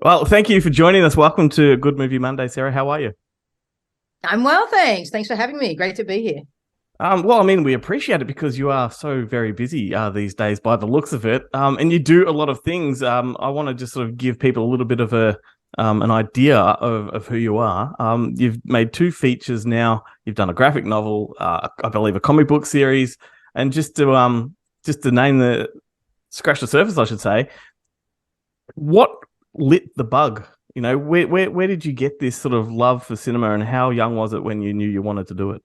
Well, thank you for joining us. Welcome to Good Movie Monday, Sarah. How are you? I'm well, thanks. Thanks for having me. Great to be here. We appreciate it because you are so very busy these days by the looks of it. And you do a lot of things. I want to just sort of give people a little bit of an idea of who you are. You've made two features now. You've done a graphic novel, I believe a comic book series, and just to name the scratch the surface, I should say. What lit the bug? Where did you get this sort of love for cinema, and how young was it when you knew you wanted to do it?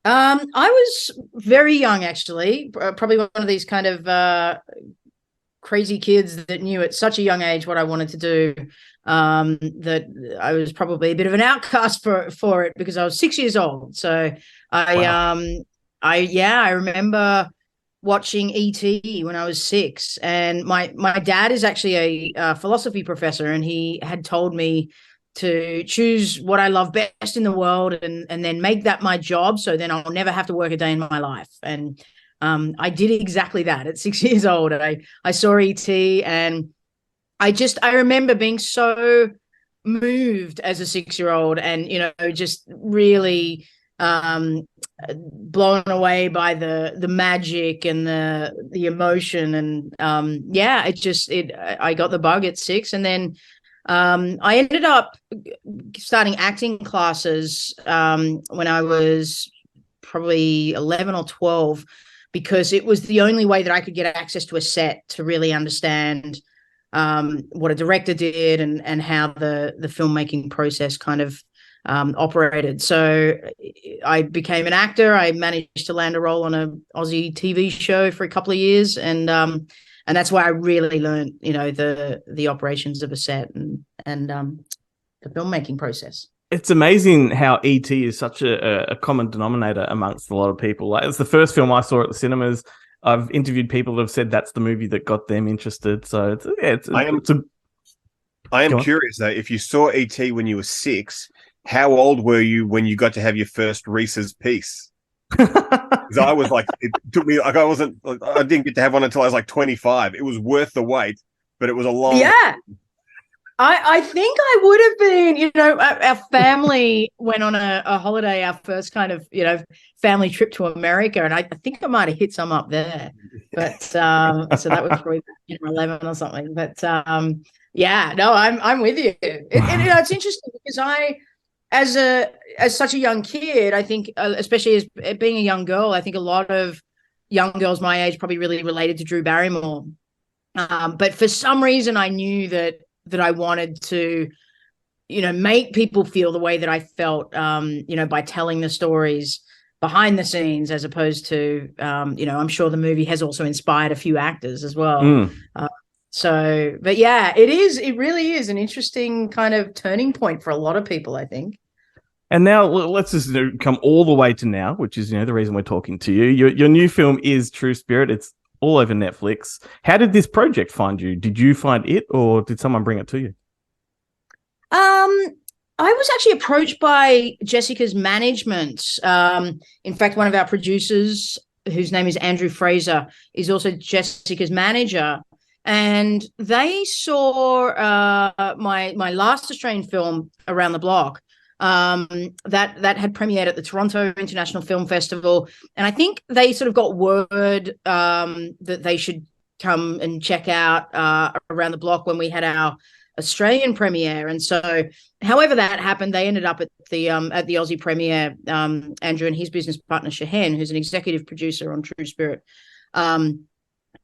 I was very young, actually. Probably one of these kind of crazy kids that knew at such a young age what I wanted to do. That I was probably a bit of an outcast for it because I was 6 years old. So I Wow. I remember watching E.T. when I was six, and my dad is actually a philosophy professor, and he had told me to choose what I love best in the world and then make that my job. So then I'll never have to work a day in my life. And I did exactly that at 6 years old. I saw ET, and I remember being so moved as a 6 year old, and just really blown away by the magic and the emotion. And I got the bug at six. And then I ended up starting acting classes when I was probably 11 or 12, because it was the only way that I could get access to a set to really understand what a director did and how the filmmaking process kind of operated. So I became an actor. I managed to land a role on an Aussie TV show for a couple of years, and that's why I really learned, the operations of a set and the filmmaking process. It's amazing how ET is such a common denominator amongst a lot of people. Like, it's the first film I saw at the cinemas. I've interviewed people that have said that's the movie that got them interested. So I am go on. curious though. If you saw ET when you were six, how old were you when you got to have your first Reese's piece? Because I was like, it took me like I didn't get to have one until I was like 25. It was worth the wait, but it was a long. Yeah. I think I would have been, our family went on a holiday, our first kind of, family trip to America. And I think I might have hit some up there. But so that was probably 11 or something. But yeah, no, I'm with you. It's interesting because as such a young kid, I think, especially as being a young girl, I think a lot of young girls my age probably really related to Drew Barrymore. But for some reason, I knew that I wanted to, make people feel the way that I felt, by telling the stories behind the scenes, as opposed to, I'm sure the movie has also inspired a few actors as well. Mm. But yeah, it really is an interesting kind of turning point for a lot of people, I think. And now let's just come all the way to now, which is the reason we're talking to you. Your new film is True Spirit. It's all over Netflix. How did this project find you? Did you find it, or did someone bring it to you? I was actually approached by Jessica's management. In fact, one of our producers, whose name is Andrew Fraser, is also Jessica's manager. And they saw my last Australian film, Around the Block, that had premiered at the Toronto International Film Festival, and I think they sort of got word that they should come and check out Around the Block when we had our Australian premiere. And so, however that happened, they ended up at the Aussie premiere. Andrew and his business partner Shahen, who's an executive producer on True Spirit, and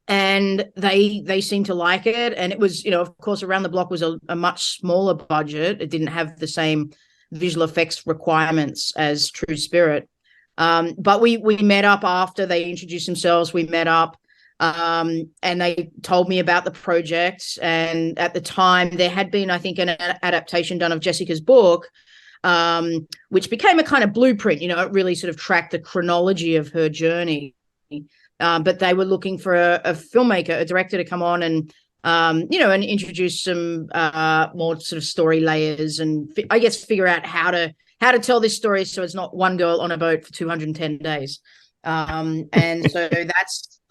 they seemed to like it. And it was, of course, Around the Block was a much smaller budget. It didn't have the same visual effects requirements as True Spirit. But we met up after they introduced themselves. We met up, and they told me about the project. And at the time, there had been, I think, an adaptation done of Jessica's book, which became a kind of blueprint. It really sort of tracked the chronology of her journey. But they were looking for a filmmaker, a director, to come on and and introduce some more sort of story layers, and I guess figure out how to tell this story so it's not one girl on a boat for 210 days. And so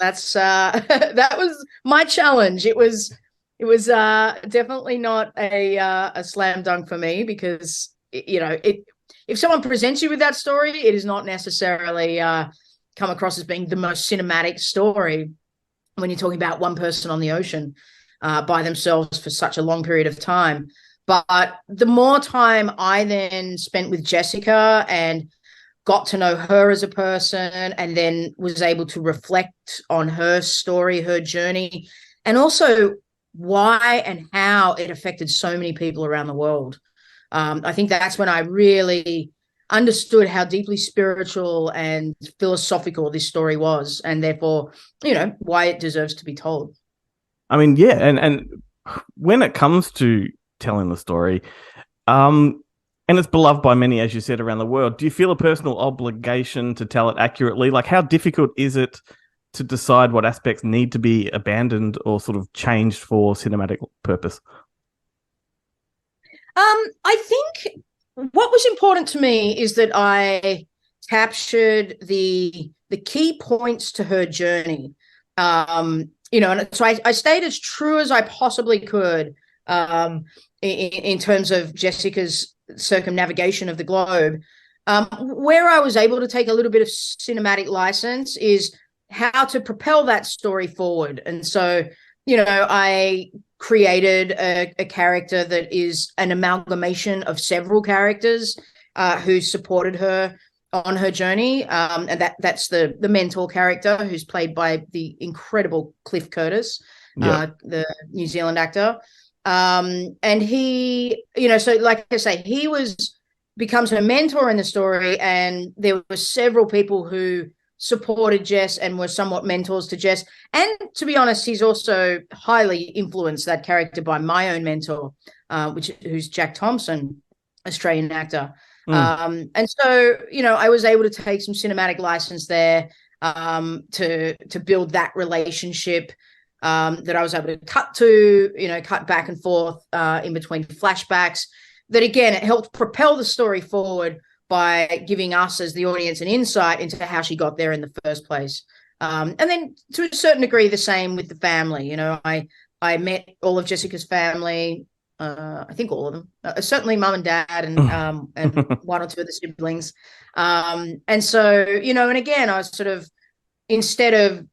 that's that was my challenge. It was it was definitely not a slam dunk for me because if someone presents you with that story, it is not necessarily come across as being the most cinematic story when you're talking about one person on the ocean by themselves for such a long period of time. But the more time I then spent with Jessica and got to know her as a person, and then was able to reflect on her story, her journey, and also why and how it affected so many people around the world. I think that's when I really understood how deeply spiritual and philosophical this story was, and therefore, why it deserves to be told. I mean, yeah, and when it comes to telling the story, and it's beloved by many, as you said, around the world, do you feel a personal obligation to tell it accurately? Like, how difficult is it to decide what aspects need to be abandoned or sort of changed for cinematic purpose? I think what was important to me is that I captured the key points to her journey. And so I stayed as true as I possibly could in terms of Jessica's circumnavigation of the globe. Where I was able to take a little bit of cinematic license is how to propel that story forward. And so, I created a character that is an amalgamation of several characters who supported her on her journey. And that's the mentor character, who's played by the incredible Cliff Curtis, the New Zealand actor. And he, so like I say, he becomes her mentor in the story, and there were several people who supported Jess and were somewhat mentors to Jess. And to be honest, he's also highly influenced that character by my own mentor, who's Jack Thompson, Australian actor. And so, I was able to take some cinematic license there to build that relationship that I was able to cut back and forth in between flashbacks. That, again, it helped propel the story forward by giving us as the audience an insight into how she got there in the first place. And then to a certain degree, the same with the family. I met all of Jessica's family, I think all of them, certainly mum and dad and one or two of the siblings. And so, and again, I was sort of, instead of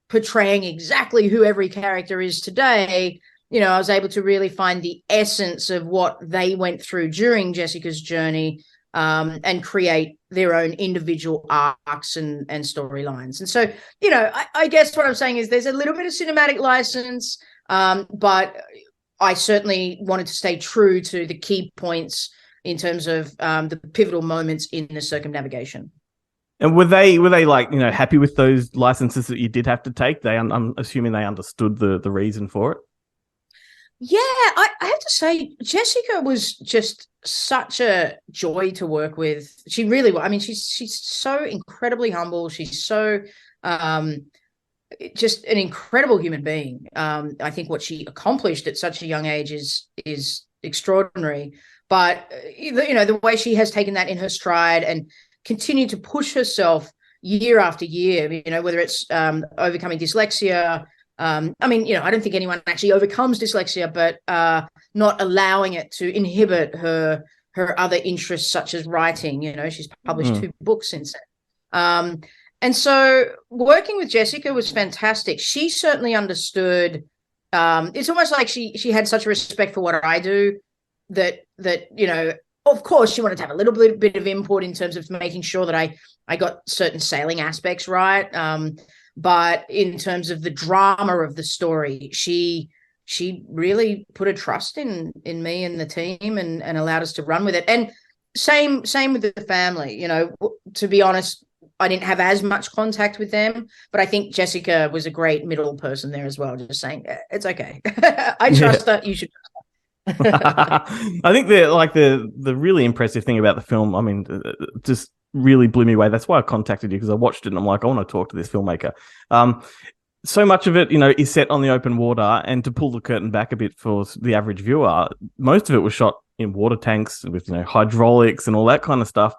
portraying exactly who every character is today, I was able to really find the essence of what they went through during Jessica's journey, and create their own individual arcs and storylines. And so, I guess what I'm saying is there's a little bit of cinematic license, but I certainly wanted to stay true to the key points in terms of the pivotal moments in the circumnavigation. And were they like, happy with those licenses that you did have to take? I'm assuming they understood the reason for it. Yeah, I have to say, Jessica was just such a joy to work with. She really was. I mean, she's so incredibly humble. She's so just an incredible human being. I think what she accomplished at such a young age is extraordinary. But the way she has taken that in her stride and continued to push herself year after year. Whether it's overcoming dyslexia. I don't think anyone actually overcomes dyslexia, but not allowing it to inhibit her other interests, such as writing. She's published 2 books since then. And so working with Jessica was fantastic. She certainly understood. It's almost like she had such a respect for what I do that of course, she wanted to have a little bit of input in terms of making sure that I got certain sailing aspects right. But in terms of the drama of the story, she really put a trust in me and the team and allowed us to run with it. And same with the family. To be honest, I didn't have as much contact with them, but I think Jessica was a great middle person there as well, just saying, it's okay. I trust that. You should trust that. I think the really impressive thing about the film, I mean, just really blew me away. That's why I contacted you, because I watched it and I'm like, I want to talk to this filmmaker. So much of it, is set on the open water, and to pull the curtain back a bit for the average viewer, most of it was shot in water tanks with, hydraulics and all that kind of stuff.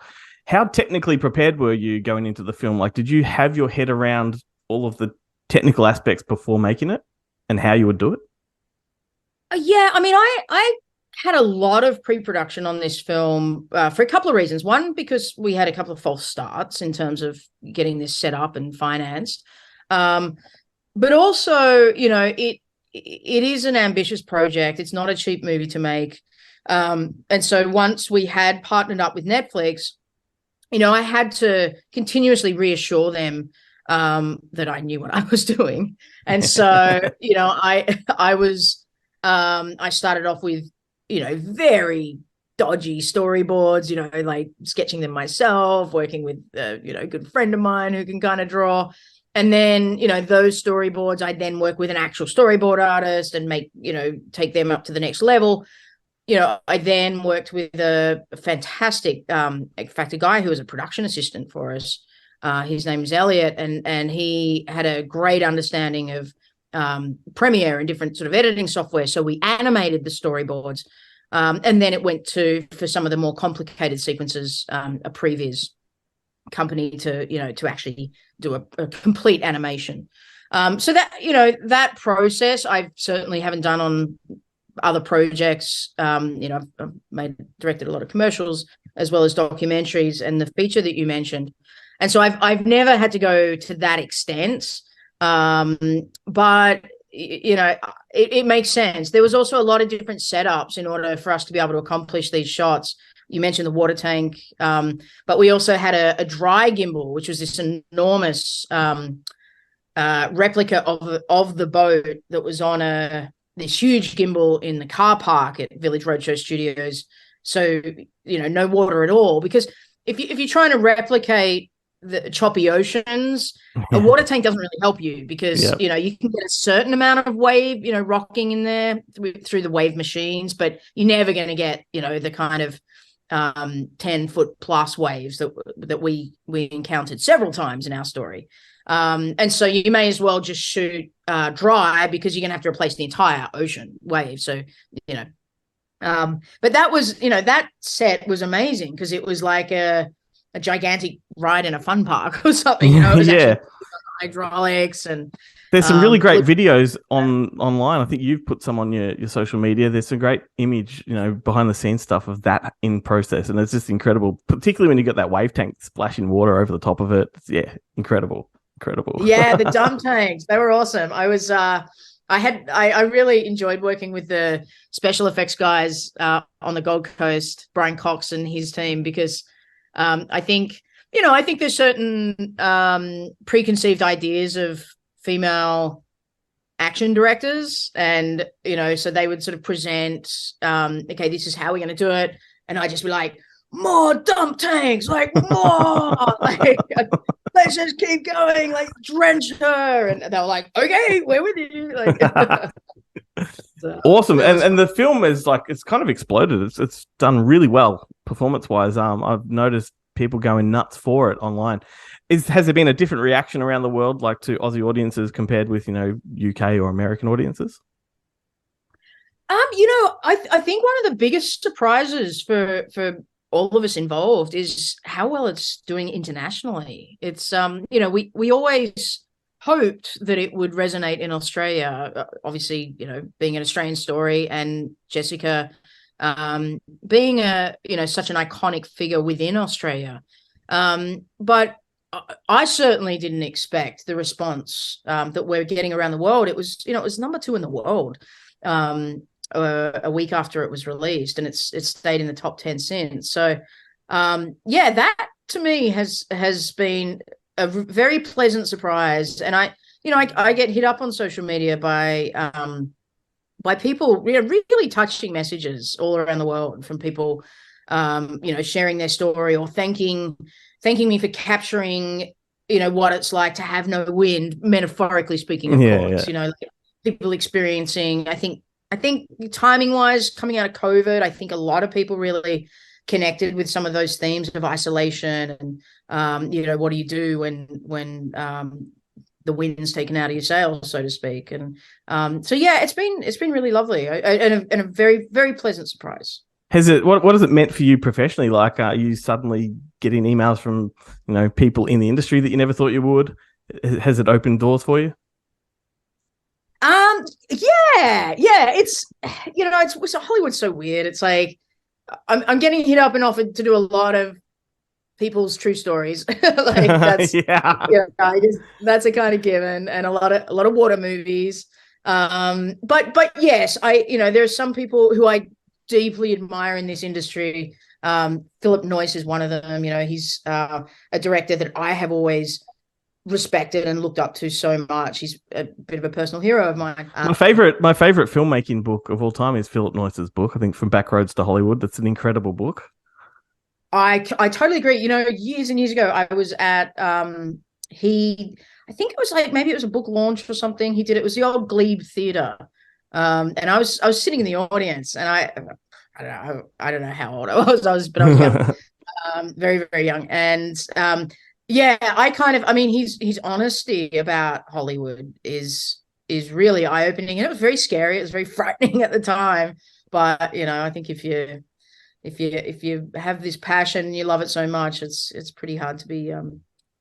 How technically prepared were you going into the film? Like, did you have your head around all of the technical aspects before making it and how you would do it? Yeah, I mean, I had a lot of pre-production on this film for a couple of reasons. One, because we had a couple of false starts in terms of getting this set up and financed. But also, it is an ambitious project. It's not a cheap movie to make. And so once we had partnered up with Netflix, I had to continuously reassure them that I knew what I was doing. And so, I started off with, very dodgy storyboards, like sketching them myself, working with, a good friend of mine who can kind of draw. And then, those storyboards, I'd then work with an actual storyboard artist and take them up to the next level. I then worked with a fantastic, in fact, a guy who was a production assistant for us. His name is Elliot, and he had a great understanding of Premiere and different sort of editing software. So we animated the storyboards, and then it went for some of the more complicated sequences, a previous company to actually do a complete animation. So that process I certainly haven't done on other projects. I've directed a lot of commercials as well as documentaries and the feature that you mentioned. And so I've never had to go to that extent. But it makes sense. There was also a lot of different setups in order for us to be able to accomplish these shots. You mentioned the water tank, but we also had a dry gimbal, which was this enormous replica of the boat that was on this huge gimbal in the car park at Village Roadshow Studios. So, no water at all. Because if you're trying to replicate the choppy oceans, a water tank doesn't really help you because, you can get a certain amount of wave, rocking in there through the wave machines, but you're never going to get, the kind of 10-foot plus waves that we encountered several times in our story. And so you may as well just shoot dry because you're going to have to replace the entire ocean wave. So, but that was, that set was amazing because it was like a gigantic ride in a fun park or something. It was actually hydraulics and there's some really great videos online. I think you've put some on your social media. There's some great image, behind the scenes stuff of that in process. And it's just incredible, particularly when you get that wave tank splashing water over the top of it. Yeah, incredible. Yeah, the dump tanks, they were awesome. I really enjoyed working with the special effects guys on the Gold Coast, Brian Cox and his team, because I think there's certain preconceived ideas of female action directors, and so they would sort of present, okay, this is how we're going to do it, and I'd just be like, more dump tanks, like more, like let's just keep going, like drench her, and they were like, okay, we're with you, like. So, awesome. And the film is like, it's kind of exploded. It's done really well performance wise. I've noticed people going nuts for it online. Has there been a different reaction around the world, like to Aussie audiences compared with UK or American audiences? I think one of the biggest surprises for all of us involved is how well it's doing internationally. It's we always hoped that it would resonate in Australia, obviously, being an Australian story, and Jessica being such an iconic figure within Australia. But I certainly didn't expect the response that we're getting around the world. It was number 2 in the world a week after it was released, and it's stayed in the top 10 since. So that to me has been a very pleasant surprise. And I get hit up on social media by people really touching messages all around the world from people sharing their story or thanking me for capturing what it's like to have no wind, metaphorically speaking, of course. Like people experiencing, I think timing wise, coming out of COVID, I think a lot of people really connected with some of those themes of isolation and what do you do when the wind's taken out of your sails, so to speak. And it's been really lovely and a very, very pleasant surprise. What has it meant for you professionally? Like, are you suddenly getting emails from people in the industry that you never thought you would? Has it opened doors for you? Yeah. It's it's Hollywood's so weird. It's like I'm getting hit up and offered to do a lot of people's true stories. Like that's that's a kind of given, and a lot of water movies. But yes, there are some people who I deeply admire in this industry. Philip Noyce is one of them. He's a director that I have always respected and looked up to so much. He's a bit of a personal hero of mine. My favorite filmmaking book of all time is Philip Noyce's book. I think From Backroads to Hollywood. That's an incredible book. I totally agree. Years and years ago, I was at I think it was like, maybe it was a book launch or something. It was the old Glebe Theatre, and I was sitting in the audience, and I don't know how old I was, but I was young, very very young, and his honesty about Hollywood is really eye opening, and it was very scary. It was very frightening at the time, but I think if you have this passion and you love it so much, it's pretty hard to be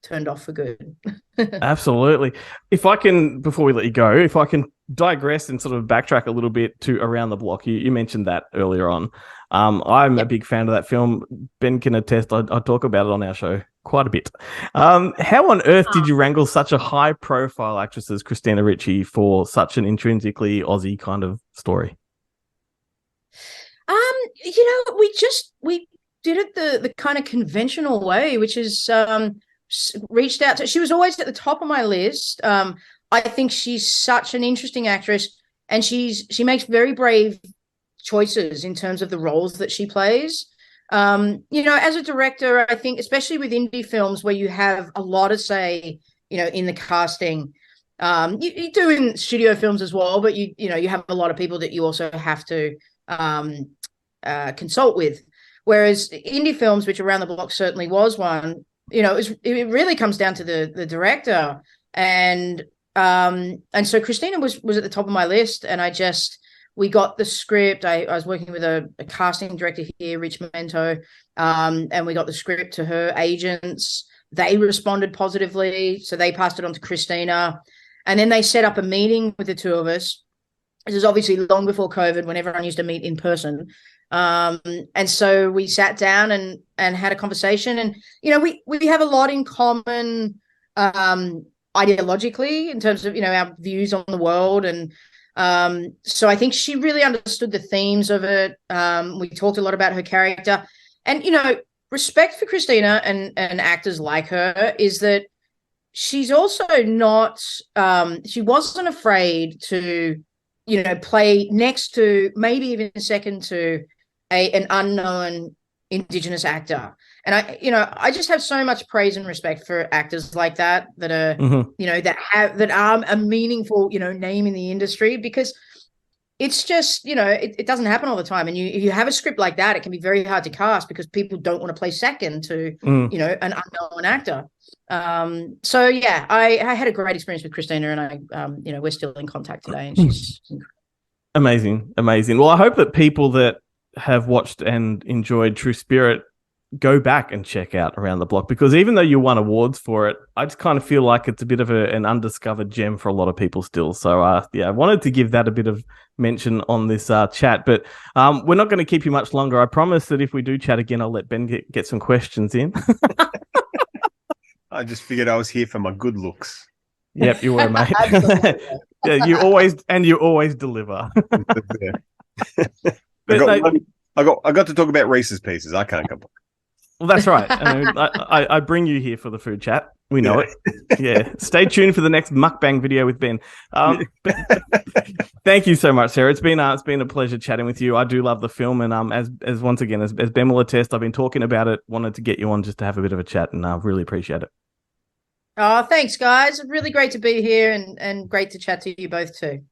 turned off for good. Absolutely. If I can, before we let you go, if I can digress and sort of backtrack a little bit to Around the Block, you mentioned that earlier on. I'm a big fan of that film. Ben can attest. I talk about it on our show quite a bit. How on earth did you wrangle such a high-profile actress as Christina Ricci for such an intrinsically Aussie kind of story? We did it the kind of conventional way, which is reached out to. She was always at the top of my list. I think she's such an interesting actress, and she makes very brave choices in terms of the roles that she plays. As a director, I think especially with indie films where you have a lot of say, in the casting. You do in studio films as well, but you have a lot of people that you also have to consult with. Whereas indie films, which Around the Block certainly was one, it really comes down to the director. And so Christina was at the top of my list, and we got the script. I was working with a casting director here, Rich Mento, and we got the script to her agents. They responded positively, so they passed it on to Christina. And then they set up a meeting with the two of us. This is obviously long before COVID, when everyone used to meet in person. And so we sat down and had a conversation, and we have a lot in common ideologically in terms of our views on the world, and so I think she really understood the themes of it. We talked a lot about her character, and respect for Christina and actors like her is that she's also not she wasn't afraid to play next to, maybe even second to, an unknown Indigenous actor. And I just have so much praise and respect for actors like that are that are a meaningful name in the industry, because it's just it doesn't happen all the time. And if you have a script like that, it can be very hard to cast because people don't want to play second to an unknown actor. So yeah, I had a great experience with Christina, and I we're still in contact today, and she's amazing. Well, I hope that people that have watched and enjoyed True Spirit go back and check out Around the Block, because even though you won awards for it, I just kind of feel like it's a bit of an undiscovered gem for a lot of people still. So I wanted to give that a bit of mention on this chat, but we're not going to keep you much longer. I promise that if we do chat again, I'll let Ben get some questions in. I just figured I was here for my good looks. Yep, you were, mate. Yeah, you always deliver. I got to talk about Reese's Pieces. I can't complain. Well, that's right. I bring you here for the food chat. We know it. Yeah. Stay tuned for the next mukbang video with Ben. Thank you so much, Sarah. It's been a pleasure chatting with you. I do love the film, and as once again, as Ben will attest, I've been talking about it. Wanted to get you on just to have a bit of a chat, and I really appreciate it. Oh, thanks, guys. Really great to be here, and great to chat to you both too.